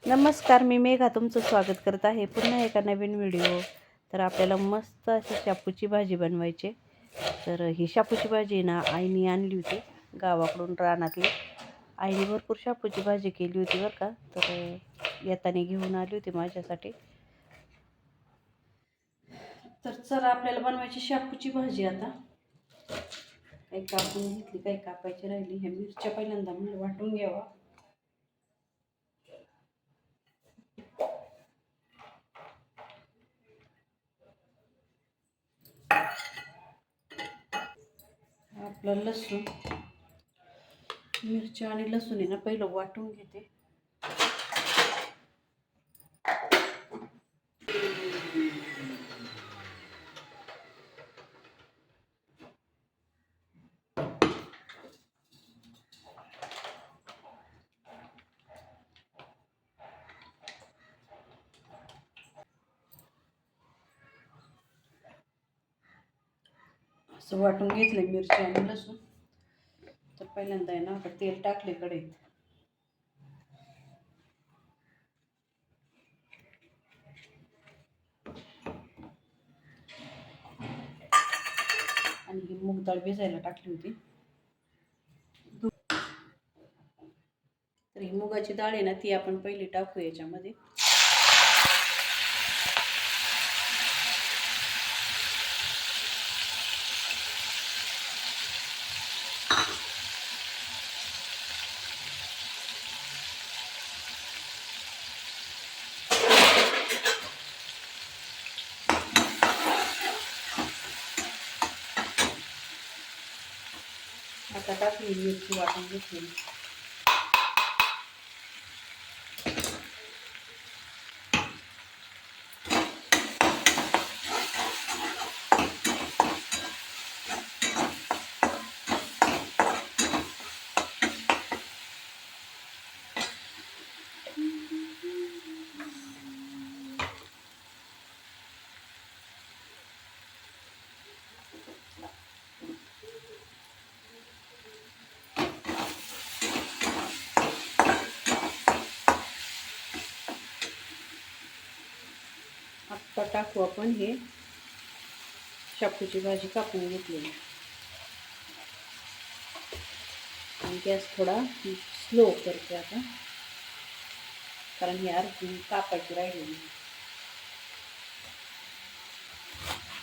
नमस्कार, मी मेघा तुमचं स्वागत करत आहे पुन्हा एका नवीन व्हिडिओ. तर आपल्याला मस्त अशी शापूची भाजी बनवायची. तर ही शापूची भाजी ना आईने आणली होती गावाकडून रानातली. आईने भरपूर शापूची भाजी केली होती बरं का. तर येताना घेऊन आली होती माझ्यासाठी. तर चला आपल्याला बनवायची शापूची भाजी. आता काही कापून घेतली, काही कापायची राहिली. ह्या मिरच्या पहिल्यांदा म्हणलं वाटून घ्यावा. आपलं लसूण, मिरच्या आणि लसूण आहे ना पहिलं वाटून घेते. असं वाटून घेतलं मिरची आणि लसूण. तर पहिल्यांदा आहे ना आता तेल टाकले कढईत. आणि ही मूग डाळ भिजायला टाकली होती. तर ही मुगाची डाळ आहे ना ती आपण पहिली टाकू याच्यामध्ये. आता टाकली मिरची वाटून घेतली. आता टाकू आपण हे शापूची भाजी कापून घेतलेली. आणि गॅस थोडा स्लो करते आता, कारण ही अर्धी कापायची राहिलेली.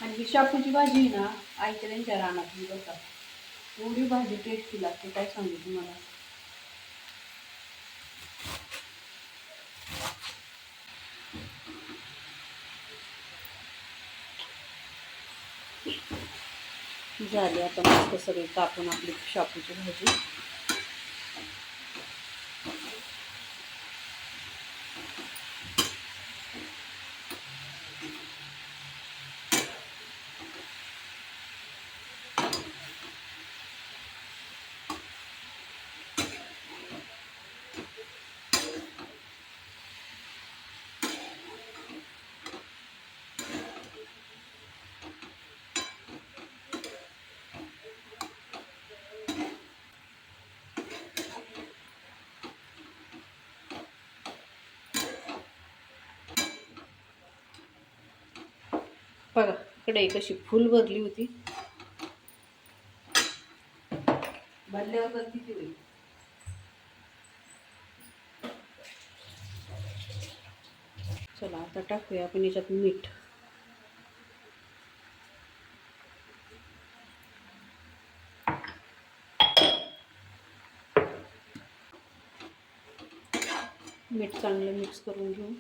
आणि ही शापूची भाजी ना आईच्या त्यांच्या रानातली बघा, एवढी भाजी टेस्टी लागते काय सांगू तुम्हाला. झाली आता मस्त सगळी कापून आपली शापूची भाजी. बघा कढई कशी फुल भरली होती. भरल्यावर किती होईल. चला आता टाकूया आपण याच्यात मीठ. मीठ चांगलं मिक्स करून घेऊ.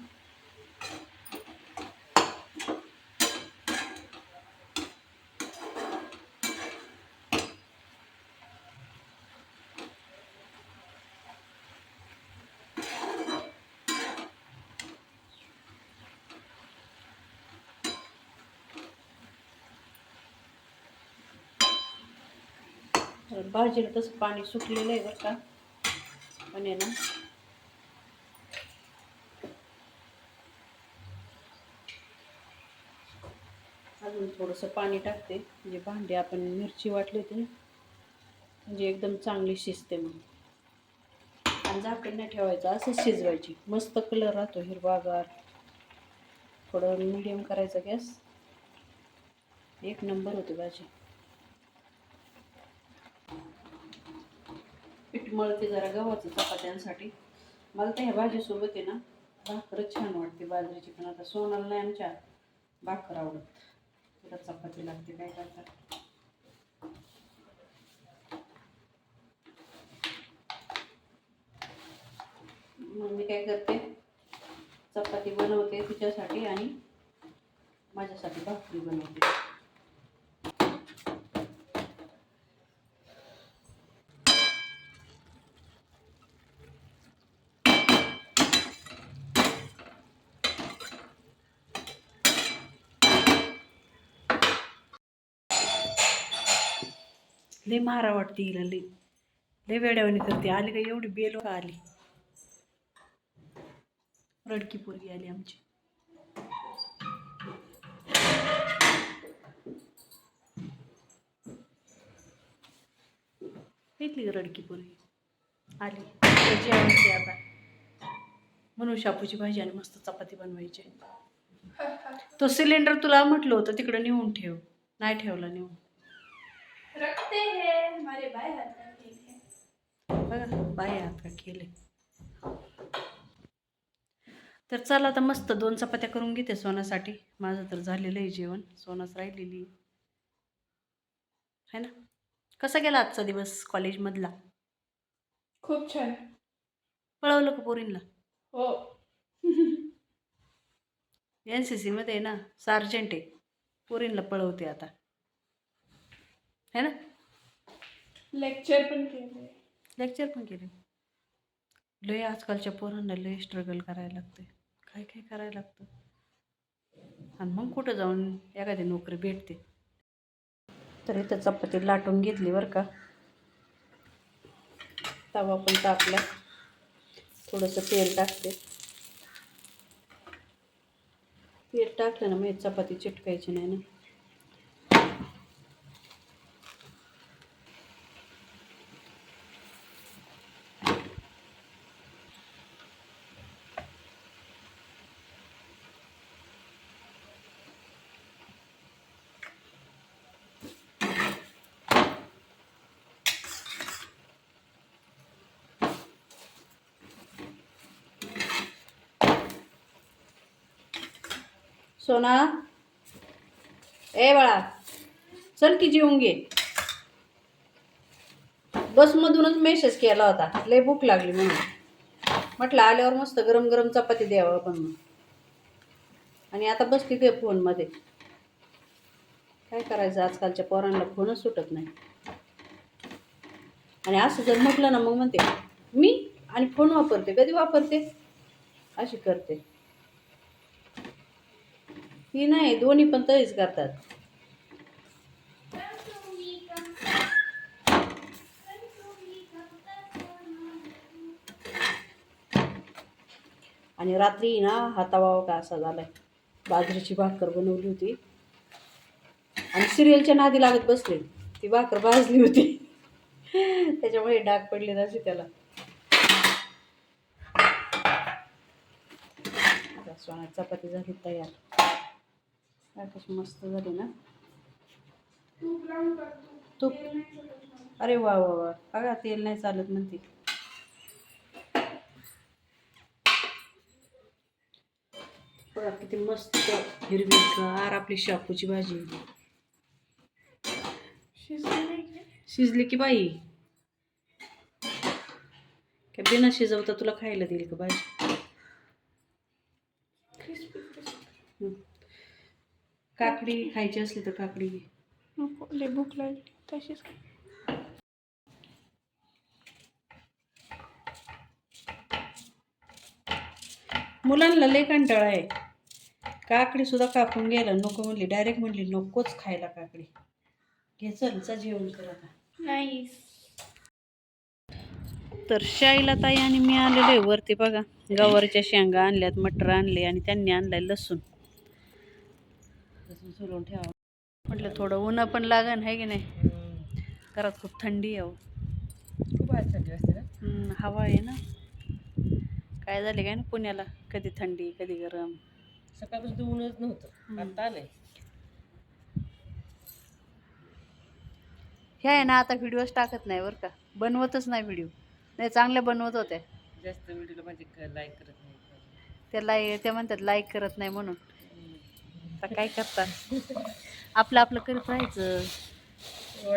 भाजीला तसं पाणी सुटलेलं आहे बरं का, पण आहे ना अजून थोडंसं पाणी टाकते. म्हणजे भांडी आपण मिरची वाटली होती ना, म्हणजे एकदम चांगली शिजते मग. आणि झाकण नाही ठेवायचं, असंच शिजवायची. मस्त कलर राहतो हिरवागार. थोडं मीडियम करायचा गॅस. एक नंबर होती भाजी. पीठ मळते जरा गव्हाचं चपात्यांसाठी. मला तर ह्या भाजीसोबत आहे ना भाकरच छान वाटते बाजरीची. पण आता सोनाला नाही आमच्या भाकर आवडत, तिला चपाती लागते. काय करतात. मग मी काय करते, चपाती बनवते तिच्यासाठी आणि माझ्यासाठी भाकरी बनवते. लय मारा वाटते हिला, लय वेड्यावानी करते. आली का एवढी बेल का आली, रडकी पोरगी आली आमची. इथली रडकी पोरगी आली जेवायची आता. म्हणून शापूची भाजी आणि मस्त चपाती बनवायची. तो सिलेंडर तुला म्हटलं होतं तिकडं नेऊन ठेव, नाही ठेवला नेऊन. बघा बाय हात का केले. तर चला आता मस्त 2 चपात्या करून घेते सोनासाठी. माझं तर झालेलं आहे जेवण, सोनाच राहिलेली है ना. कसा गेला आजचा दिवस कॉलेजमधला? खूप छान. पळवलं का पोरींला? हो. NCC मध्ये ना सार्जंट आहे, पोरींला पळवते आता है ना. लेक्चर पण केले. लेक्चर पण केले. लय आजकालच्या पोरांना लय स्ट्रगल करायला लागते, काय काय करायला लागतं. आणि मग कुठं जाऊन एखादी नोकरी भेटते. तर इथं चपाती लाटून घेतली बरं का. तवा पण टाकला, थोडंसं तेल टाकते. तेल टाकलं ना मग चपाती चिटकायची नाही ना. सोना, ए बाळा चल की जेवून घे. बसमधूनच मेसेज केला होता, लय भूक लागली म्हणून. म्हटलं आल्यावर मस्त गरम गरम चपाती द्यावं पण. आणि आता बसली ते फोनमध्ये. काय करायचं, आजकालच्या पोरांना फोनच सुटत नाही. आणि असं जर म्हटलं ना मग म्हणते मी आणि फोन वापरते, कधी वापरते अशी करते. ही नाही, दोन्ही पण तरीच करतात. आणि रात्री ना हा तवा का असा झालाय. बाजरीची भाकर बनवली होती आणि सिरियलच्या नादी लागत बसले. ती भाकर भाजली होती त्याच्यामुळे डाग पडले असे त्याला. चपाती झाली तयार. कशी मस्त झाली ना. तूप, अरे वा वा वा. बघा तेल नाही चालत म्हणते. बघा किती मस्त हिरवीगार आपली शापूची भाजी. शिजली की बाई, काय बिना शिजवता तुला खायला देईल का भाजी? काकडी खायची असली तर काकडी घे. लय भूक लागली तशीच. मुलांना लय कंटाळा आहे. काकडी सुद्धा कापून घ्यायला नको म्हणली, डायरेक्ट म्हणली नकोच खायला काकडी. घे चल जेवण कर आता. नाही. तर शाईला ताई आणि मी आलेलो आहे वरती. बघा गवारीच्या शेंगा आणल्यात, मटर आणले आणि त्यांनी आणलाय लसूण. लसूण सोलून ठेवा म्हटलं, थोडं ऊन पण लागन आहे की नाही. घरात खूप थंडी आहे, खूप थंडी असते ना. हवा आहे ना. काय झाले काय ना पुण्याला, कधी थंडी कधी गरम. सकाळपासून ऊनच नव्हतं, आता आलंय. ह्या आहे ना आता व्हिडिओज टाकत नाही बरं का, बनवतच नाही व्हिडिओ. नाही चांगल्या बनवत होत्या. जास्त व्हिडिओला म्हणजे लाईक करत नाही. ते म्हणतात लाईक करत नाही म्हणून. आता काय करतात, आपलं आपलं करत राहायचं,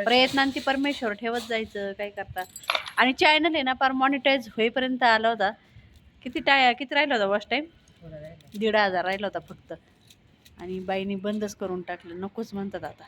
प्रयत्नांती परमेश्वर ठेवत जायचं. काय करता. आणि चॅनल आहे ना फार मॉनिटाईज होईपर्यंत आला होता. किती राहिला होता फर्स्ट टाईम? 1,500 राहिला होता फक्त. आणि बाईनी बंदच करून टाकलं, नकोच म्हणतात आता.